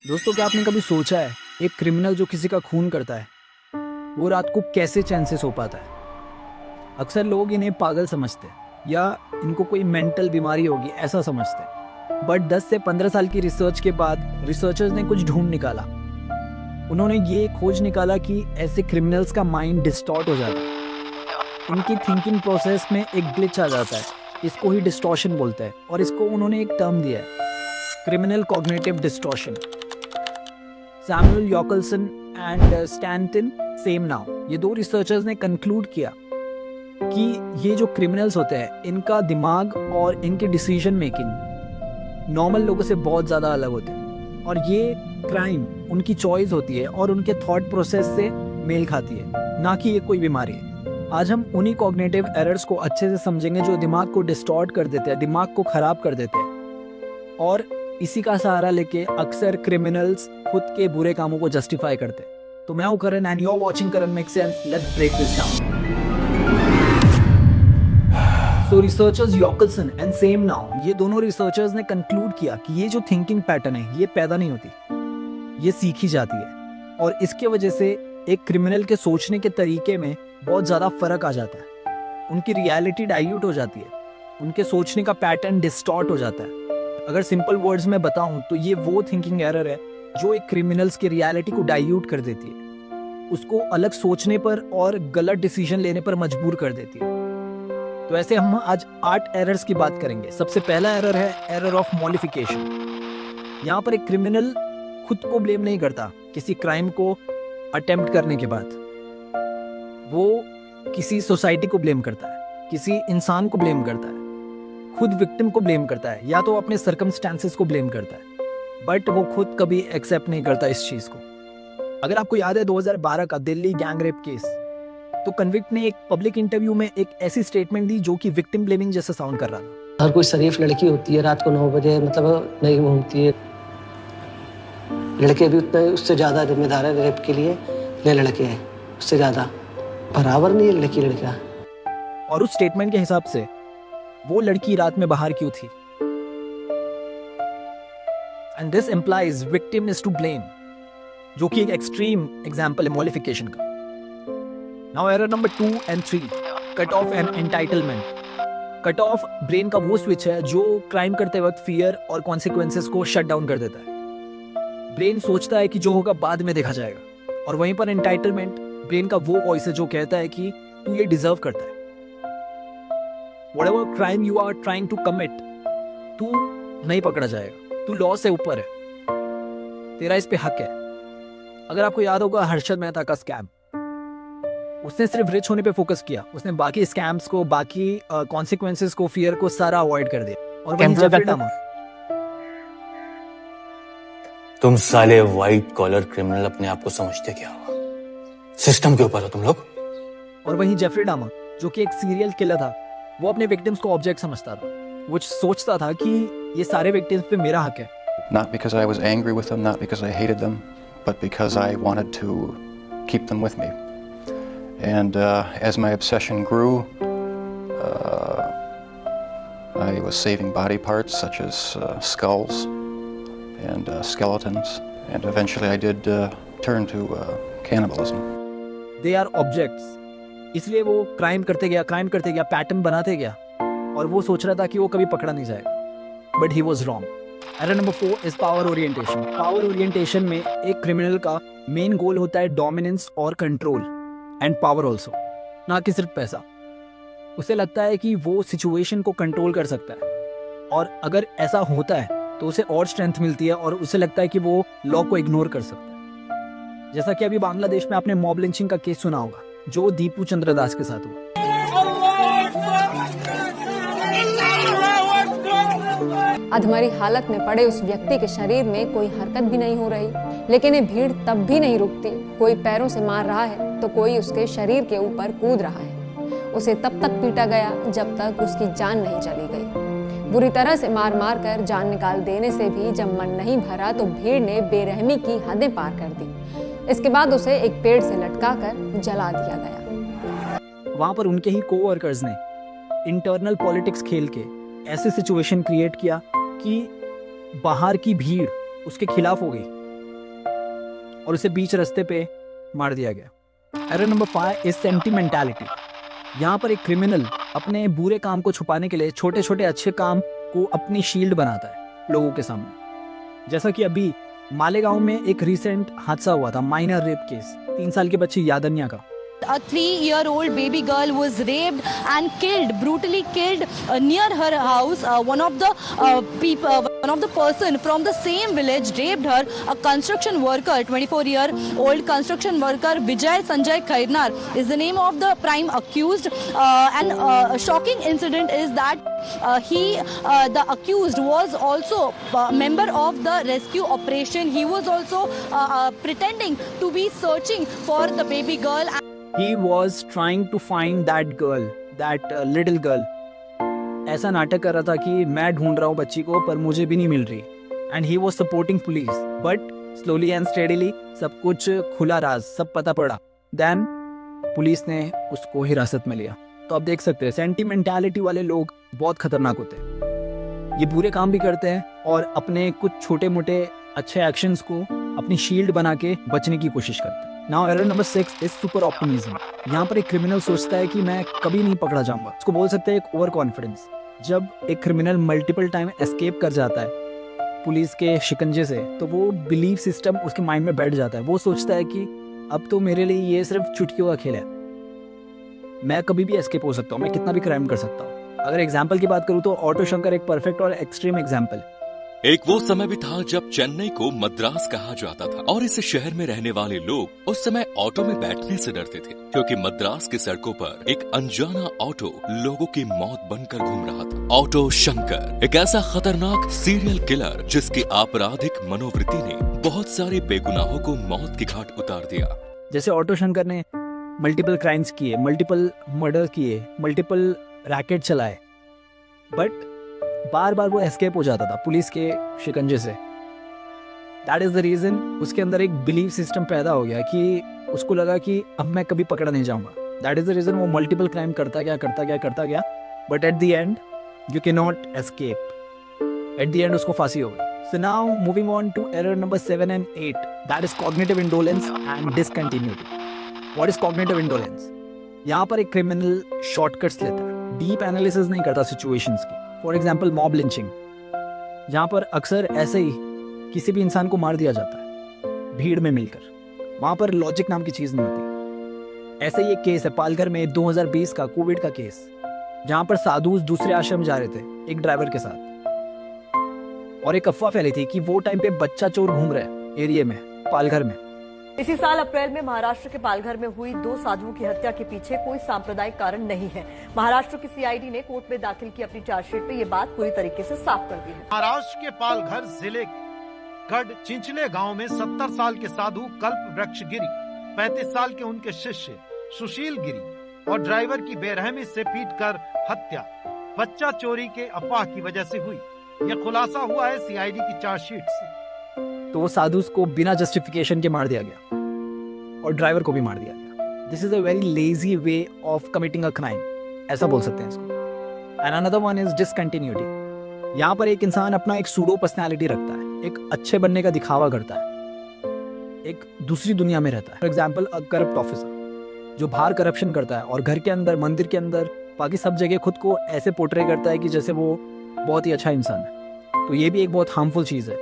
दोस्तों, क्या आपने कभी सोचा है एक क्रिमिनल जो किसी का खून करता है वो रात को कैसे चैन से सो पाता है? अक्सर लोग इन्हें पागल समझते हैं या इनको कोई मेंटल बीमारी होगी ऐसा समझते हैं। बट 10 से 15 साल की रिसर्च के बाद रिसर्चर्स ने कुछ ढूंढ निकाला। उन्होंने ये खोज निकाला कि ऐसे क्रिमिनल्स का माइंड डिस्टॉर्ट हो जाता है। इनकी थिंकिंग प्रोसेस में एक ग्लिच आ जाता है। इसको ही डिस्टॉर्शन बोलते हैं और इसको उन्होंने एक टर्म दिया है, criminal cognitive distortion. Samuel Yochelson and Stanton Samenow, ये दो रिसर्चर्स ने कंक्लूड किया कि ये जो क्रिमिनल्स होते हैं इनका दिमाग और इनकी डिसीजन मेकिंग नॉर्मल लोगों से बहुत ज़्यादा अलग होते हैं और ये क्राइम उनकी चॉइस होती है और उनके थॉट प्रोसेस से मेल खाती है, ना कि ये कोई बीमारी है। आज हम उन्हीं कॉग्निटिव एरर्स को अच्छे से समझेंगे जो दिमाग को डिस्टॉर्ट कर देते हैं, दिमाग को ख़राब कर देते हैं और इसी का सहारा लेके अक्सर क्रिमिनल्स खुद के बुरे कामों को जस्टिफाई करते हैं। तो मैं हूं Karan and you are watching Karan make sense. Let's break this down. So researchers Yochelson and Samenow, ये दोनों रिसर्चर्स ने कंक्लूड किया कि ये जो थिंकिंग पैटर्न है ये पैदा नहीं होती, ये सीखी जाती है और इसके वजह से एक क्रिमिनल के सोचने के तरीके में बहुत ज़्यादा फर्क आ जाता है। उनकी रियलिटी डाइल्यूट हो जाती है, उनके सोचने का पैटर्न डिस्टॉर्ट हो जाता है। अगर सिंपल वर्ड्स में बताऊं तो ये वो थिंकिंग एरर है जो एक क्रिमिनल्स की रियलिटी को डाइल्यूट कर देती है, उसको अलग सोचने पर और गलत डिसीजन लेने पर मजबूर कर देती है। तो ऐसे हम आज 8 एरर्स की बात करेंगे। सबसे पहला एरर है एरर ऑफ मॉडिफिकेशन। यहाँ पर एक क्रिमिनल खुद को ब्लेम नहीं करता किसी क्राइम को अटेम्प्ट करने के बाद, वो किसी सोसाइटी को ब्लेम करता है, किसी इंसान को ब्लेम करता है, खुद विक्टिम को ब्लेम करता है या तो अपने सर्कमस्टेंसेस को ब्लेम करता है, बट वो खुद कभी एक्सेप्ट नहीं करता इस चीज़ को। अगर आपको याद है 2012 का दिल्ली गैंग रेप केस, तो कन्विक्ट ने एक पब्लिक इंटरव्यू में एक ऐसी स्टेटमेंट दी जो कि विक्टिम ब्लेमिंग जैसा साउंड कर रहा था। हर कोई शरीफ लड़की होती है, रात को 9 बजे मतलब नहीं घूमती है। लड़के भी उतने उससे ज़्यादा जिम्मेदार है रेप के लिए, ये लड़के हैं उससे ज़्यादा, बराबर नहीं है लड़की लड़का। और उस स्टेटमेंट के हिसाब से वो लड़की रात में बाहर क्यों थी? And this implies victim is to blame, जो कि एक एक्सट्रीम एग्जांपल है मॉडिफिकेशन का। Now error number 2 and 3, cut off and entitlement. Cut off brain का वो स्विच है जो क्राइम करते वक्त फियर और कॉन्सिक्वेंसेस को शट डाउन कर देता है। ब्रेन सोचता है कि जो होगा बाद में देखा जाएगा, और वहीं पर एंटाइटलमेंट ब्रेन का वो वॉइस है जो कहता है कि तू ये डिजर्व करता है। Whatever crime you are trying to commit, तू नहीं पकड़ा जाएगा, तू लॉ से ऊपर है, तेरा इस पे हक है। अगर आपको याद होगा हर्षद मेहता का स्कैम, उसने सिर्फ रिच होने पे फोकस किया, उसने बाकी स्कैम्स को, बाकी कॉन्सिक्वेंसेस को, फियर को सारा अवॉइड कर दिया। और वहीं जेफरी डामर, तुम साले व्हाइट कॉलर क्रिमिनल अपने आप को समझते क्या हो? सिस्टम के ऊपर हो तुम लोग। और वहीं जेफरी डामर जो कि एक सीरियल किलर था, वो अपने विक्टिम्स को ऑब्जेक्ट समझता था, वो सोचता था कि ये सारे विक्टिम्स पे मेरा हक है। Not because I was angry with them, not because I hated them, but because I wanted to keep them with me. And as my obsession grew, I was saving body parts such as skulls and skeletons, and eventually I did turn to cannibalism. They are objects. इसलिए वो crime करते गया, pattern बनाते गया, और वो सोच रहा था कि वो कभी पकड़ा नहीं जाएगा, but he was wrong. Error number 4 is power orientation. Power orientation में एक क्रिमिनल का मेन गोल होता है डोमिनेंस और कंट्रोल एंड पावर ऑल्सो, ना कि सिर्फ पैसा। उसे लगता है कि वो सिचुएशन को कंट्रोल कर सकता है, और अगर ऐसा होता है तो उसे और स्ट्रेंथ मिलती है और उसे लगता है कि वो लॉ को इग्नोर कर सकता है। जैसा कि अभी बांग्लादेश में आपने मॉब लिंचिंग का केस सुना होगा जो दीपू चंद्र दास के साथ हुआ। अधमरी हालत में पड़े उस व्यक्ति के शरीर में कोई हरकत भी नहीं हो रही, लेकिन ये भीड़ तब भी नहीं रुकती। कोई पैरों से मार रहा है तो कोई उसके शरीर के ऊपर कूद रहा है। उसे तब तक पीटा गया जब तक उसकी जान नहीं चली गई। बुरी तरह से मार मार कर जान निकाल देने से भी जब मन नहीं भरा तो भीड़ ने बेरहमी की हदें पार कर दी। इसके बाद उसे एक पेड़ से लटकाकर जला दिया गया। वहां पर उनके ही कोवर्कर्स ने इंटरनल पॉलिटिक्स खेल के ऐसे सिचुएशन क्रिएट किया कि बाहर की भीड़ उसके खिलाफ हो गई और उसे बीच रास्ते पे मार दिया गया। Error number 5 is sentimentality. यहाँ पर एक क्रिमिनल अपने बुरे काम को छुपाने के लिए छोटे छोटे अच्छे काम को अपनी शील्ड बनाता है लोगों के सामने। जैसा कि अभी मालेगांव में एक रिसेंट हादसा हुआ था, माइनर रेप केस, 3 साल की बच्ची यादन्या का। A 3-year-old baby girl was raped and killed, brutally killed near her house. One of the person from the same village raped her. A construction worker, 24-year-old construction worker Vijay Sanjay Khairnar is the name of the prime accused. And a shocking incident is that the accused was also a member of the rescue operation. He was also pretending to be searching for the baby girl. He was trying to find that girl, that little girl. ऐसा नाटक कर रहा था कि मैं ढूंढ रहा हूँ बच्ची को पर मुझे भी नहीं मिल रही। And he was supporting police, but slowly and steadily सब कुछ खुला राज, सब पता पड़ा। Then पुलिस ने उसको हिरासत में लिया। तो आप देख सकते हैं सेंटिमेंटालिटी वाले लोग बहुत खतरनाक होते हैं। ये बुरे काम भी करते हैं और अपने कुछ छोटे मोटे अच्छे एक्शंस को अपनी शील्ड बना के बचने की कोशिश करते हैं। Now error number 6 is super optimism. यहाँ पर एक क्रिमिनल सोचता है कि मैं कभी नहीं पकड़ा जाऊंगा। इसको बोल सकते हैं एक ओवर कॉन्फिडेंस। जब एक क्रिमिनल मल्टीपल टाइम एस्केप कर जाता है पुलिस के शिकंजे से, तो वो बिलीफ सिस्टम उसके माइंड में बैठ जाता है। वो सोचता है कि अब तो मेरे लिए ये सिर्फ चुटकियों का खेल है, मैं कभी भी एस्केप हो सकता हूँ, मैं कितना भी क्राइम कर सकता हूँ। अगर एग्जाम्पल की बात करूँ तो ऑटो शंकर एक परफेक्ट और एक्सट्रीम एग्जाम्पल। एक वो समय भी था जब चेन्नई को मद्रास कहा जाता था और इस शहर में रहने वाले लोग उस समय ऑटो में बैठने से डरते थे, क्योंकि मद्रास की सड़कों पर एक अनजाना ऑटो लोगों की मौत बनकर घूम रहा था। ऑटो शंकर एक ऐसा खतरनाक सीरियल किलर जिसकी आपराधिक मनोवृत्ति ने बहुत सारे बेगुनाहों को मौत के घाट उतार दिया। जैसे ऑटो शंकर ने मल्टीपल क्राइम्स किए, मल्टीपल मर्डर किए, मल्टीपल रैकेट चलाए, बट बार बार वो एस्केप हो जाता था पुलिस के शिकंजे से। दैट इज द रीजन उसके अंदर एक बिलीफ सिस्टम पैदा हो गया कि उसको लगा कि अब मैं कभी पकड़ा नहीं जाऊंगा। दैट इज द रीजन वो मल्टीपल क्राइम करता गया, but at the end you can not escape. At the end उसको फांसी हो गई। So now moving on to error number 7 and 8, that is cognitive indolence and discontinuity. What is cognitive indolence? यहाँ पर एक criminal shortcuts लेता है, deep analysis नहीं करता सिचुएशंस की। फॉर एग्जाम्पल मॉब लिंचिंग, जहाँ पर अक्सर ऐसे ही किसी भी इंसान को मार दिया जाता है भीड़ में मिलकर। वहाँ पर लॉजिक नाम की चीज़ नहीं होती। ऐसे ही एक केस है पालघर में 2020 का कोविड का केस, जहाँ पर साधु दूसरे आश्रम जा रहे थे एक ड्राइवर के साथ, और एक अफवाह फैली थी कि वो टाइम पे बच्चा चोर घूम रहा है एरिया में पालघर में। इसी साल अप्रैल में महाराष्ट्र के पालघर में हुई 2 साधुओं की हत्या के पीछे कोई सांप्रदायिक कारण नहीं है। महाराष्ट्र की सीआईडी ने कोर्ट में दाखिल की अपनी चार्जशीट में ये बात पूरी तरीके से साफ कर दी है। महाराष्ट्र के पालघर जिले के गढ़ चिंचले गांव में 70 साल के साधु कल्प वृक्ष गिरी, 35 साल के उनके शिष्य सुशील गिरी और ड्राइवर की बेरहमी से पीटकर हत्या बच्चा चोरी के अफवाह की वजह से हुई। यह खुलासा हुआ है सीआईडी की चार्जशीट से। तो वो साधु को बिना जस्टिफिकेशन के मार दिया गया और ड्राइवर को भी मार दिया गया। This is a very lazy way of committing a crime, ऐसा बोल सकते हैं इसको। And another one is discontinuity. यहाँ पर एक इंसान अपना एक सूडो पर्सनैलिटी रखता है, एक अच्छे बनने का दिखावा करता है, एक दूसरी दुनिया में रहता है। For example a corrupt officer जो बाहर करप्शन करता है और घर के अंदर, मंदिर के अंदर, बाकी सब जगह खुद को ऐसे पोर्ट्रे करता है कि जैसे वो बहुत ही अच्छा इंसान है। तो ये भी एक बहुत हार्मफुल चीज़ है,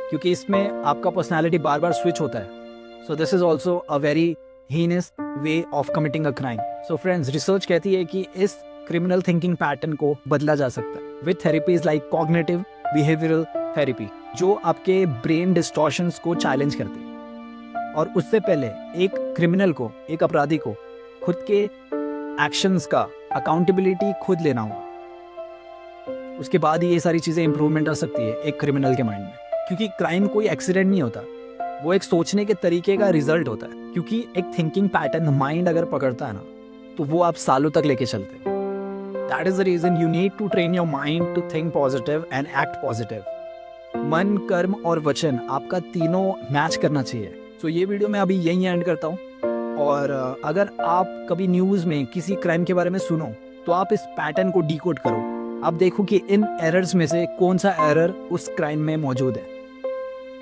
क्योंकि इसमें आपका पर्सनालिटी बार बार स्विच होता है। So this is also a very heinous way of committing a crime. So friends, research कहती है कि इस क्रिमिनल थिंकिंग पैटर्न को बदला जा सकता है with therapies like cognitive behavioural therapy, जो आपके ब्रेन डिस्टॉर्शंस को चैलेंज करती है। और उससे पहले एक क्रिमिनल को, एक अपराधी को खुद के एक्शंस का अकाउंटेबिलिटी खुद लेना होगा। उसके बाद ही ये सारी चीज़ें इंप्रूवमेंट आ सकती है एक क्रिमिनल के माइंड में, क्योंकि क्राइम कोई एक्सीडेंट नहीं होता, वो एक सोचने के तरीके का रिजल्ट होता है। क्योंकि एक थिंकिंग पैटर्न माइंड अगर पकड़ता है ना, तो वो आप सालों तक लेके चलते हैं। That is the reason you need to train your mind to think positive and act positive. मन, कर्म और वचन आपका तीनों मैच करना चाहिए। तो ये वीडियो मैं अभी यहीं एंड करता हूँ। और अगर आप कभी न्यूज़ में किसी क्राइम के बारे में सुनो, तो आप इस पैटर्न को डिकोड करो। आप देखो कि इन एरर्स में से कौन सा एरर उस क्राइम में मौजूद है।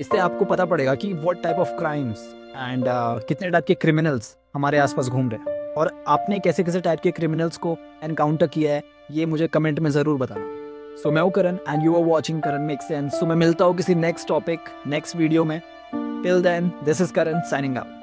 इससे आपको पता पड़ेगा कि what type of crimes and कितने टाइप के क्रिमिनल्स हमारे आसपास घूम रहे हैं, और आपने कैसे कैसे टाइप के क्रिमिनल्स को एनकाउंटर किया है, ये मुझे कमेंट में ज़रूर बताना। सो मैं हूँ Karan and you are watching Karan make sense. So मैं मिलता हूँ किसी नेक्स्ट टॉपिक नेक्स्ट वीडियो में। Till then this is Karan signing out.